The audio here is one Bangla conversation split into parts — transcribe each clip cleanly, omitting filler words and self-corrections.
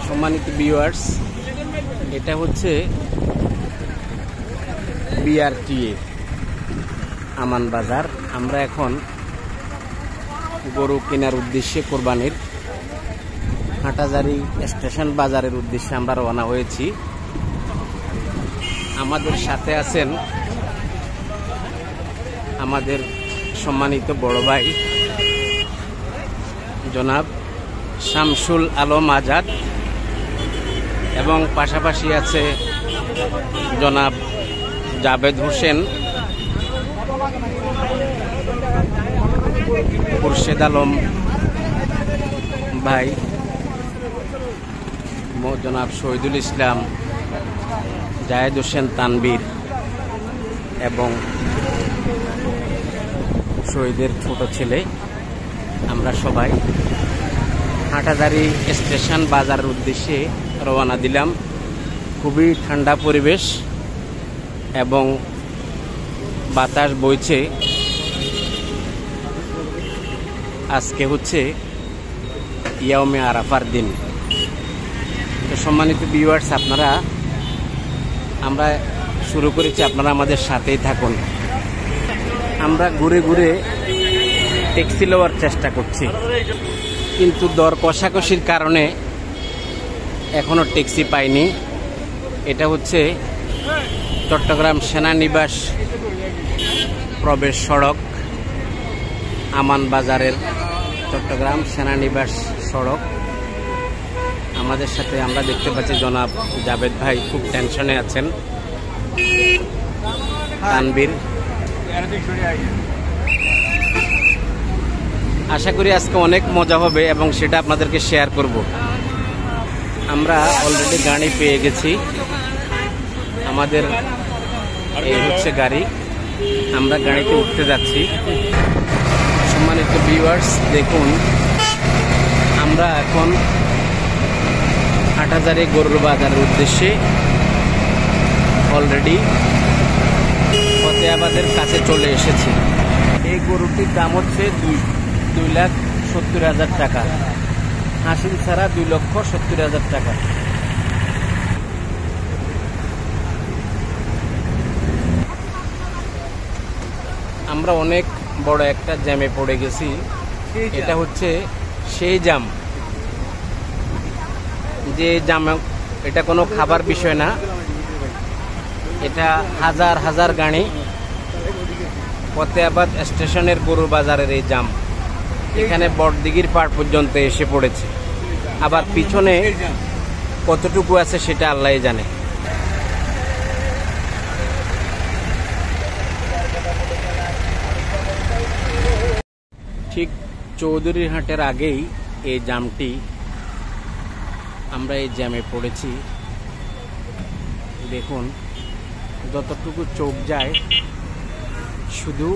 সম্মানিত ভিউয়ার্স, এটা হচ্ছে বিআরটিএ আমান বাজার। আমরা এখন গরু কেনার উদ্দেশ্যে কোরবানির হাটাজারি স্টেশন বাজারের উদ্দেশ্যে আমরা রওনা হয়েছি। আমাদের সাথে আছেন আমাদের সম্মানিত বড় ভাই জনাব শামসুল আলম আজাদ এবং পাশাপাশি আছে জনাব জাবেদ হোসেন, খুরশেদ আলম ভাই, জনাব শহীদুল ইসলাম, জায়েদ হোসেন তানবীর এবং শহীদের ছোট ছেলে। আমরা সবাই হাটাজারি স্টেশন বাজারের উদ্দেশ্যে রওনা দিলাম। খুবই ঠান্ডা পরিবেশ এবং বাতাস বইছে। আজকে হচ্ছে ইয়াউমে আরাফার দিন। তো সম্মানিত ভিউয়ার্স, আমরা শুরু করেছি, আপনারা আমাদের সাথেই থাকুন। আমরা ঘুরে ঘুরে ট্যাক্সি লওয়ার চেষ্টা করছি, কিন্তু দর কষাকষির কারণে এখনো ট্যাক্সি পাইনি। এটা হচ্ছে চট্টগ্রাম সেনানিবাস প্রবেশ সড়ক, আমান বাজারের চট্টগ্রাম সেনানিবাস সড়ক। আমাদের সাথে আমরা দেখতে পাচ্ছি জনাব জাবেদ ভাই খুব টেনশনে আছেন, তানবীর। আশা করি আজকে অনেক মজা হবে এবং সেটা আপনাদেরকে শেয়ার করব। আমরা অলরেডি গাড়ি পেয়ে গেছি, আমাদের এই হচ্ছে গাড়ি, আমরা গাড়িতে উঠতে যাচ্ছি। সম্মানিত ভিউয়ার্স, দেখুন আমরা এখন হাটাজারি গরুর বাজারের উদ্দেশ্যে অলরেডি ফতেহাবাদের কাছে চলে এসেছি। এই গরুটির দাম হচ্ছে 2,70,000 টাকা, হাসিল ছাড়া 2,70,000 টাকা। আমরা অনেক বড় একটা জ্যামে পড়ে গেছি। এটা হচ্ছে সেই জ্যাম, যে জ্যাম, এটা কোনো খাবার বিষয় না, এটা হাজার হাজার গাড়ি ফতেহাবাদ স্টেশনের গরু বাজারের এই জ্যাম এখানে বড়দিঘির পাড় পর্যন্ত এসে পড়েছে। আবার পিছনে কতটুকু আছে সেটা আল্লাহই জানে। ঠিক চৌধুরীরহাটের আগেই এই জ্যামটি, আমরা এই জ্যামে পড়েছি। দেখুন যতটুকু চোখ যায় শুধু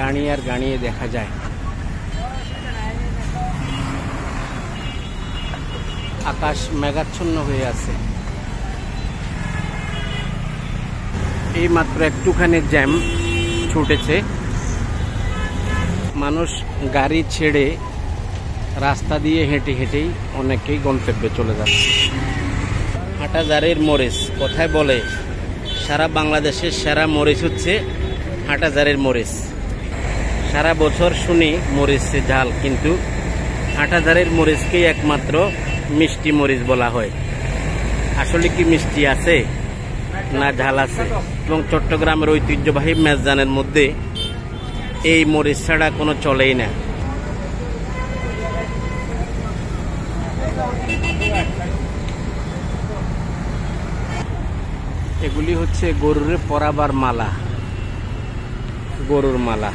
গাড়ি আর গাড়িয়ে দেখা যায়। আকাশ মেঘাচ্ছন্ন হয়ে আছে। এই মাত্র একটুখানি জ্যাম ছুটেছে, মানুষ গাড়ি ছেড়ে রাস্তা দিয়ে হেঁটে হেঁটেই অনেকেই গন্তব্যে চলে যাচ্ছে। হাটাজারির মরিচ, কথায় বলে সারা বাংলাদেশের সেরা মরিচ হচ্ছে হাটাজারির মরিচ। সারা বছর শুনি মরিচে ঝাল, কিন্তু হাটাজারির মরিচকেই একমাত্র মিষ্টি মরিচ বলা হয়। আসলে কি মিষ্টি আছে না ঝাল আছে? এবং চট্টগ্রামের ঐতিহ্যবাহী মেজবানের মধ্যে এই মরিচ ছাড়া কোনো চলেই না। এগুলি হচ্ছে গরুর পরাবার মালা, গরুর মালা।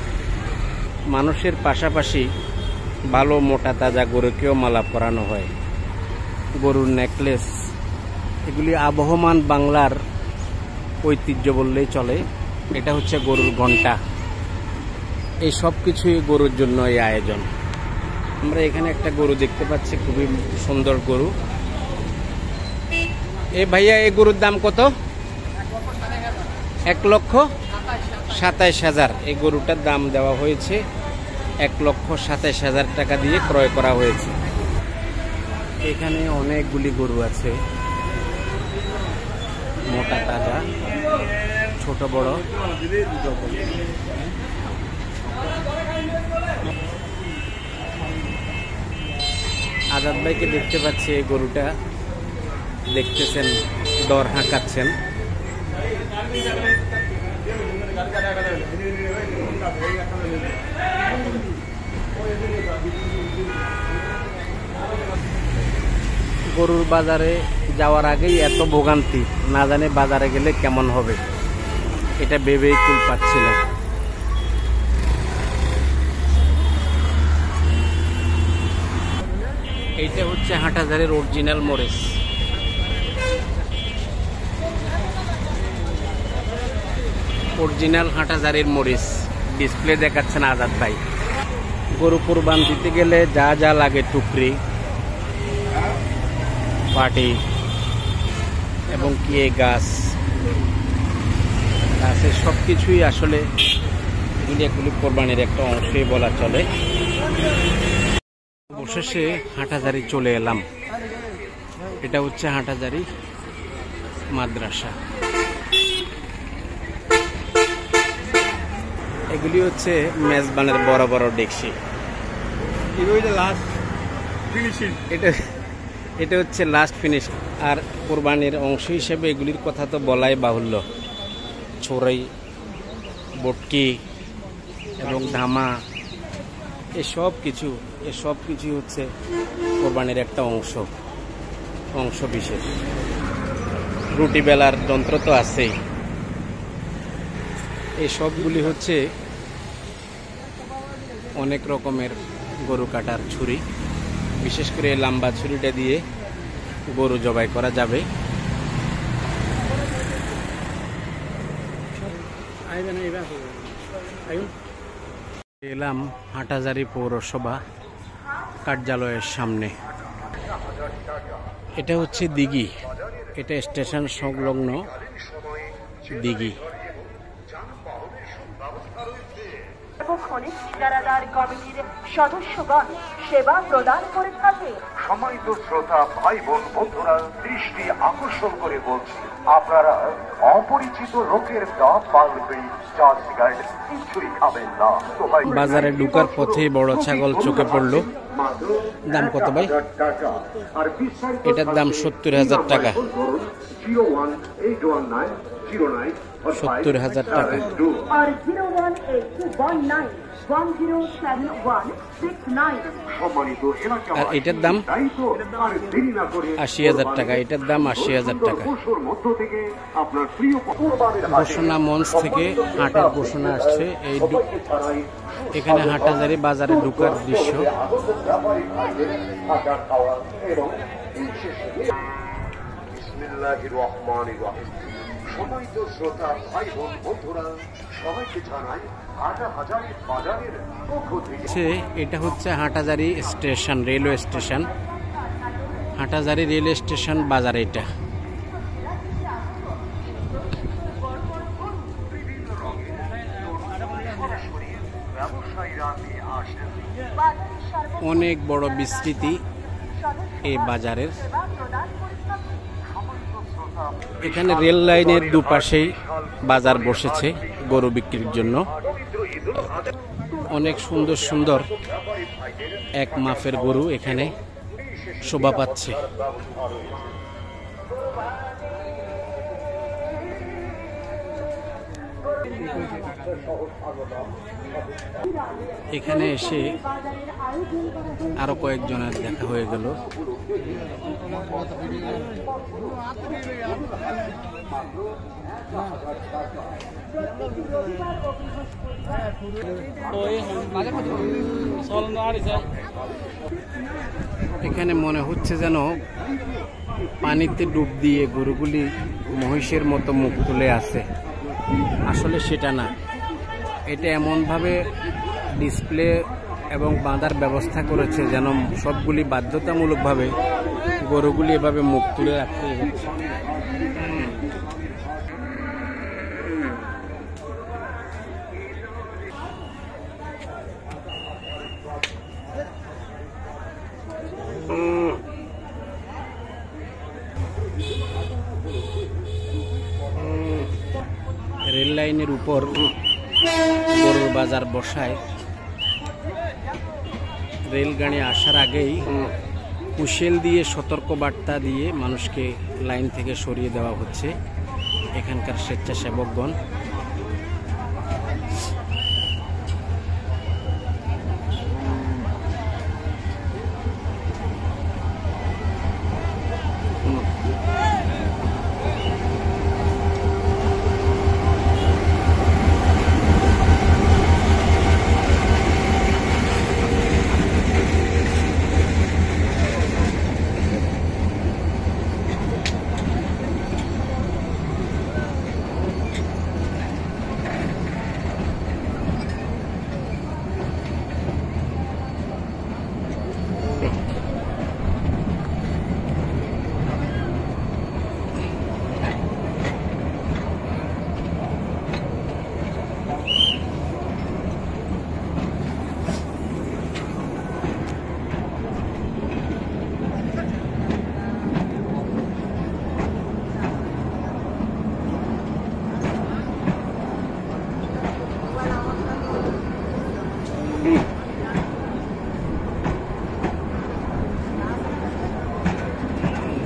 মানুষের পাশাপাশি ভালো মোটা তাজা গরুকেও মালা পরানো হয়। গরুর নেকলেস, এগুলি আবহমান বাংলার ঐতিহ্য বললেই চলে। এটা হচ্ছে গরুর ঘণ্টা। এই সব কিছুই গরুর জন্য এই আয়োজন। আমরা এখানে একটা গরু দেখতে পাচ্ছি, খুবই সুন্দর গরু। এ ভাইয়া, এই গরুর দাম কত? 1,27,000। এই গরুটার দাম দেওয়া হয়েছে 1,27,000 টাকা দিয়ে ক্রয় করা হয়েছে। এখানে অনেকগুলি গরু আছে, মোটা তাজা, ছোট বড়। আজাদ ভাইকে দেখতে পাচ্ছি, এই গরুটা দেখতেছেন, দর হাঁকাচ্ছেন। গরুর বাজারে যাওয়ার আগেই এত ভোগান্তি, না জানে বাজারে গেলে কেমন হবে, এটা ভেবেই কুল পাচ্ছিল। এইটা হচ্ছে হাটহাজারীর অরিজিনাল মরিচ। অরিজিনাল হাটহাজারীর মরিচ ডিসপ্লে দেখাচ্ছেন আজাদ ভাই। গরু কুরবান দিতে গেলে যা যা লাগে, টুকরি, পাটি এবং কি গাছের সব কিছুই আসলে এগুলি কোরবানির একটা অংশই বলা চলে। অবশেষে হাটহাজারী চলে এলাম। এটা হচ্ছে হাটহাজারী মাদ্রাসা। এগুলি হচ্ছে মেজবানের বড় বড় ডেকসি। এটা হচ্ছে লাস্ট ফিনিশ। আর কোরবানির অংশ হিসেবে এগুলির কথা তো বলাই বাহুল্য। ছড়াই, বটকি এবং ধামা, এসব কিছু হচ্ছে কোরবানির একটা অংশ বিশেষ। রুটি বেলার যন্ত্র তো আছেই। এই সবগুলি হচ্ছে অনেক রকমের গরু কাটার ছুরি। বিশেষ করে লম্বা ছুরিটা দিয়ে গরু জবাই করা যাবে। এলাম হাটহাজারী পৌরসভা কার্যালয়ের সামনে। এটা হচ্ছে দিঘি, এটা স্টেশন সংলগ্ন দিঘি। ঠিকাদার কমিটির সদস্যগণ সেবা প্রদান করে থাকে। সম্মানিত শ্রোতা ভাই বোন বন্ধুরা, দৃষ্টি আকর্ষণ করে বলছি, আপনারা অপরিচিত লোকের দাঁত পালবে চার সিগারেট কিছুই খাবেন না। বাজারে ঢুকার পথে বড় ছাগল চোখে পড়লো। দাম কত ভাই? এটার দাম 70,000 টাকা। 70,000 টাকা। আর এটার দাম 80,000 টাকা। এটার দাম 80,000 টাকা। ঘোষণা মঞ্চ থেকে হাটের ঘোষণা আসছে। এখানে হাটহাজারী বাজারে ঢুকার দৃশ্য। সম্মানিত শ্রোতা ভাই বোন বন্ধুরা, সবাইকে জানাই হাটহাজারী বাজারের পক্ষ থেকে। এটা হচ্ছে Hathazari station, railway station. Hathazari railway station বাজার এটা। অনেক বড় বিস্তৃতি এই বাজারের। এখানে রেল লাইনের দুপাশেই বাজার বসেছে গরু বিক্রির জন্য। অনেক সুন্দর সুন্দর এক মাপের গরু এখানে শোভা পাচ্ছে। এখানে এসে আরো কয়েকজনের দেখা হয়ে গেল। এখানে মনে হচ্ছে যেন পানিতে ডুব দিয়ে গরুগুলি মহিষের মতো মুখ তুলে আছে। আসলে সেটা না, এটা এমনভাবে ডিসপ্লে এবং বাঁধার ব্যবস্থা করেছে যেন সবগুলি বাধ্যতামূলকভাবে গরুগুলি এভাবে মুখ তুলে রাখতে হচ্ছে। রেল লাইনের উপর গরুর বাজার বসায় রেলগাড়ি আসার আগেই হুইসেল দিয়ে সতর্ক বার্তা দিয়ে মানুষকে লাইন থেকে সরিয়ে দেওয়া হচ্ছে এখানকার স্বেচ্ছাসেবকগণ।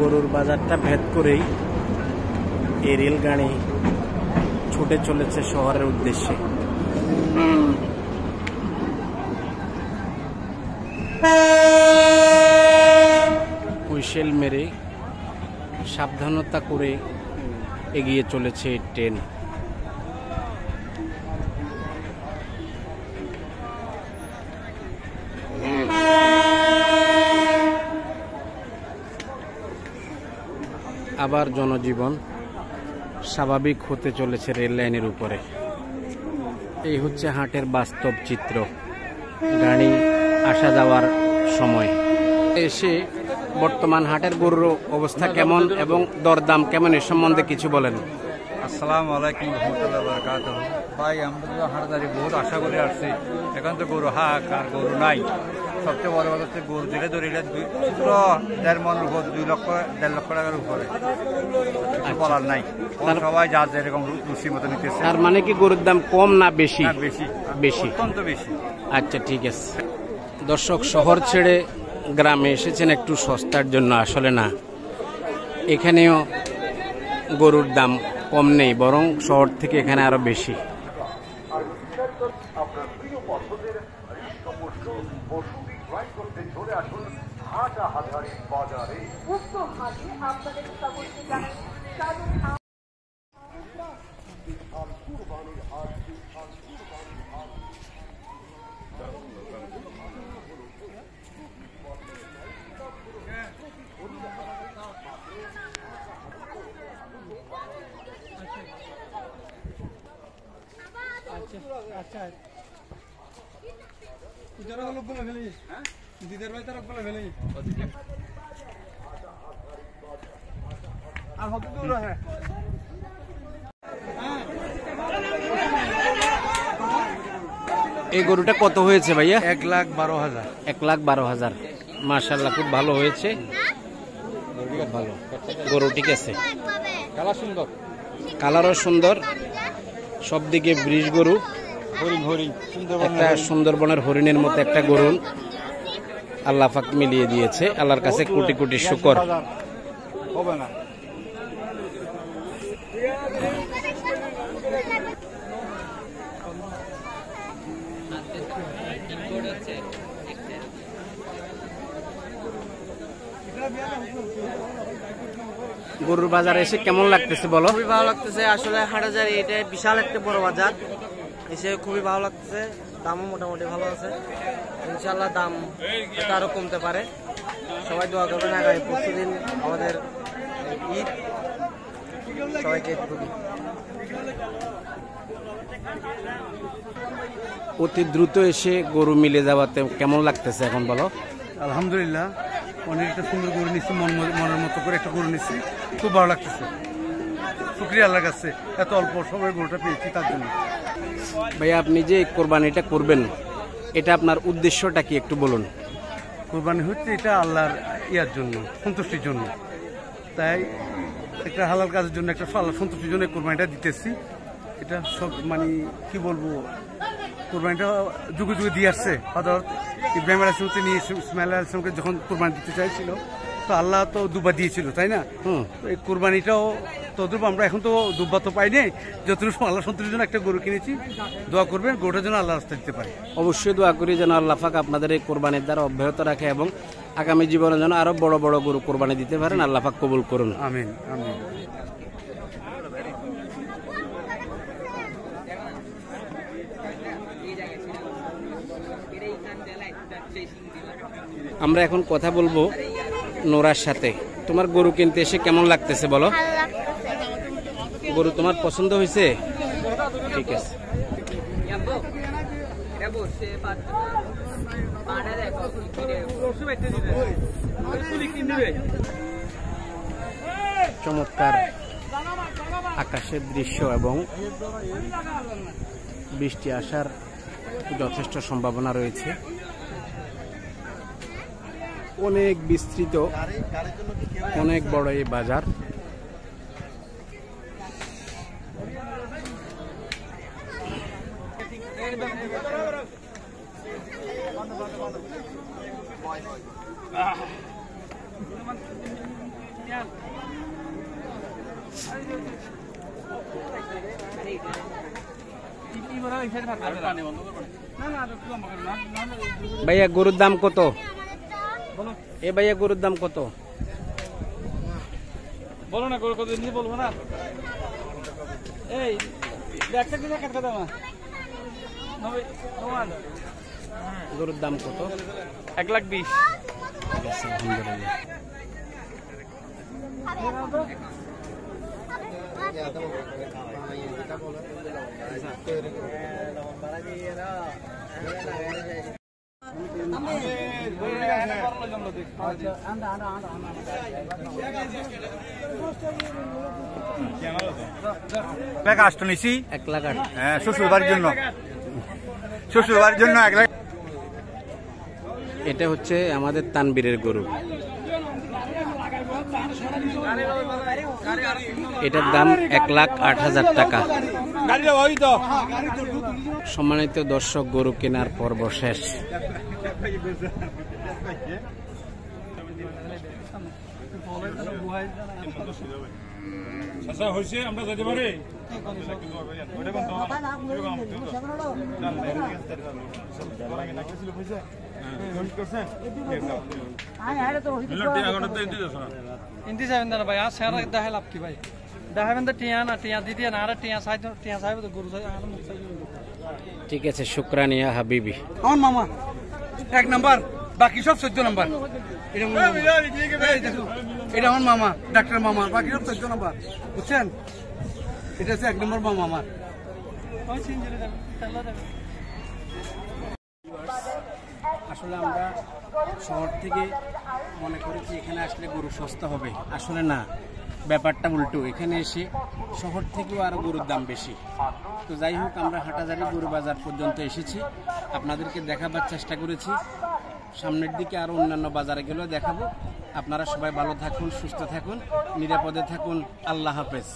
গরুর বাজারটা ভেদ করেই এই রেলগাড়ি ছুটে চলেছে শহরের উদ্দেশ্যে। হুইসেল মেরে সাবধানতা করে এগিয়ে চলেছে ট্রেন। আবার জনজীবন স্বাভাবিক হতে চলেছে রেল লাইনের উপরে। এই হচ্ছে হাটের বাস্তব চিত্র, গাড়ি আসা যাওয়ার সময়। এসে বর্তমান হাটের গরুর অবস্থা কেমন এবং দরদাম কেমন এ সম্বন্ধে কিছু বলেন। আসসালামু আলাইকুম রহমতুল্লাহ বারাকাতুহু। ভাই আমরা তো হাটদারি বহুত আশা করে আসছি, এখন তো গরু হাক আর গরু নাই। সবচেয়ে বড় কথা হচ্ছে গরু যেটা ধরে এটা পুরো 1.5 মনের উপর, 2 লক্ষ 1.5 লক্ষ টাকার উপরে, কিছু বলার নাই। সবাই যা যেরকম রুচি মতো নিতেছে। তার মানে কি গরুর দাম কম না বেশি? বেশি, বেশি, অত্যন্ত বেশি। আচ্ছা ঠিক আছে। দর্শক, শহর ছেড়ে গ্রামে এসেছেন একটু সস্তার জন্য, আসলে না, এখানেও গরুর দাম কম নেই, বরং শহর থেকে এখানে আরো বেশি। আপনার প্রিয় পছন্দের হৃষ্টপুষ্ট পশু বিক্রয় করতে চলে আসুন হাটাহাজারী বাজারে। উক্ত হাটে আপনাদের সকলকে জানাই স্বাগত। আচ্ছা যারা লোক বলে ফেলি, হ্যাঁ দিদের ভাই তারা বলে ফেলি আর হতে দূর হ্যাঁ। এই গরুটা কত হয়েছে ভাইয়া? 1,12,000। 1,12,000। মাশাআল্লাহ, খুব ভালো হয়েছে, ভালো গরু, ঠিক আছে। কালার সুন্দর, কালারও সুন্দর, সব দিকে ব্রিজ গরু, হরিণ হরিণ একটা সুন্দরবনের হরিণের মতো একটা গরু আল্লাহ পাক মিলিয়ে দিয়েছে। আল্লাহর কাছে কোটি কোটি শুকর। হবে না। গরুর বাজারে এসে কেমন লাগতেছে বলো? খুবই ভালো লাগতেছে। আসলে হাটহাজারী এটা বিশাল একটা বড় বাজার, এসে খুবই ভালো লাগতেছে। দামও মোটামুটি ভালো আছে, ইনশাল্লাহ দাম আরো কমতে পারে। সবাই দোয়া করবেন, আগামী পরশুদিন আমাদের ঈদ, সবাইকে খুবই অতি দ্রুত এসে গরু মিলে যাওয়াতে কেমন লাগতেছে এখন বলো? আলহামদুলিল্লাহ, অনেক একটা সুন্দর গরু নিচ্ছি, মনের মতো করে একটা গরু নিচ্ছি, খুব ভালো লাগতেছে। শুকরিয়া আল্লাহর কাছে, এত অল্প সময় গরুটা পেয়েছি তার জন্য। ভাইয়া, আপনি যে কোরবানিটা করবেন, এটা আপনার উদ্দেশ্যটা কি একটু বলুন। কোরবানি হচ্ছে এটা আল্লাহর ইয়ার জন্য, সন্তুষ্টির জন্য। তাই একটা হালাল কাজের জন্য, একটা আল্লাহ সন্তুষ্টির জন্য কোরবানিটা দিতেছি। এটা সব মানে কি বলবো, কোরবানিটা যুগে যুগে দিয়ে আসছে। হযরত ইব্রাহিম আলাইহিস সালামকে নিয়ে ইসমাঈল আলাইহিস সালামকে যখন কোরবানি দিতে চাইছিল, তো আল্লাহ তো দুব্বা দিয়েছিল, তাই না? তো এই কোরবানিটাও তদ্রুপ আমরা এখন তো দুব্বা তো পাইনি, যতটুকু আল্লাহ সন্তুষ্টির জন্য একটা গরু কিনেছি। দোয়া করবেন গরুটার জন্য আল্লাহ রাস্তা দিতে পারে। অবশ্যই দোয়া করি যেন আল্লাহ পাক আপনাদের এই কোরবানির দ্বারা অব্যাহত রাখে এবং আগামী জীবনে যেন আরো বড় বড় গরু কোরবানি দিতে পারেন। আল্লাহ পাক কবুল করুন। আমিন আমিন। আমরা এখন কথা বলবো নোরার সাথে। তোমার গরু কিনতে এসে কেমন লাগতেছে বলো? গরু তোমার পছন্দ হয়েছে? ঠিক আছে। চমৎকার আকাশের দৃশ্য এবং বৃষ্টি আসার যথেষ্ট সম্ভাবনা রয়েছে। অনেক বিস্তৃত, অনেক বড় এই বাজার। ভাইয়া গরুর দাম কত? এ ভাইয়া গরুর দাম কত? বলো না, গরু কত নিয়ে বলবো না। এই একটা দিনে কাটতে দাও না। গরুর দাম কত? 1,20,000। আলহামদুলিল্লাহ। আসতো নিছি 1,08,000। হ্যাঁ, শ্বশুর বাড়ির জন্য, শ্বশুর বাড়ির জন্য 1 লাখ। এটা হচ্ছে আমাদের তানবীরের গরু। এটার দাম 1,08,000 টাকা। সম্মানিত দর্শক, গরু কেনার পর্ব শেষ। আমরা যেতে পারি। ভাই দেখা লাভ কি ভাই? দেখাবেন তো টিয়া না, টিয়া দিতে না, আর টিয়া সাইড টিয়া সাহেব তো গরু ঠিক আছে, শুকরানিয়া হাবিবি। আমার মামা 1 নাম্বার, বাকি সব 14 নাম্বার। এটা আমার মামা, ডাক্তার মামা, বাকি সব 14 নাম্বার, বুঝছেন? এটা হচ্ছে 1 নম্বর মামা আমার। আসলে আমরা শহর থেকে মনে করেছি এখানে আসলে গরু সস্তা হবে, আসলে না, ব্যাপারটা উল্টো। এখানে এসে শহর থেকেও আরো গরুর দাম বেশি। তো যাই হোক, আমরা হাটাজারি গরু বাজার পর্যন্ত এসেছি, আপনাদেরকে দেখাবার চেষ্টা করেছি। সামনের দিকে আরো অন্যান্য বাজারে গেলেও দেখাবো। আপনারা সবাই ভালো থাকুন, সুস্থ থাকুন, নিরাপদে থাকুন। আল্লাহ হাফেজ।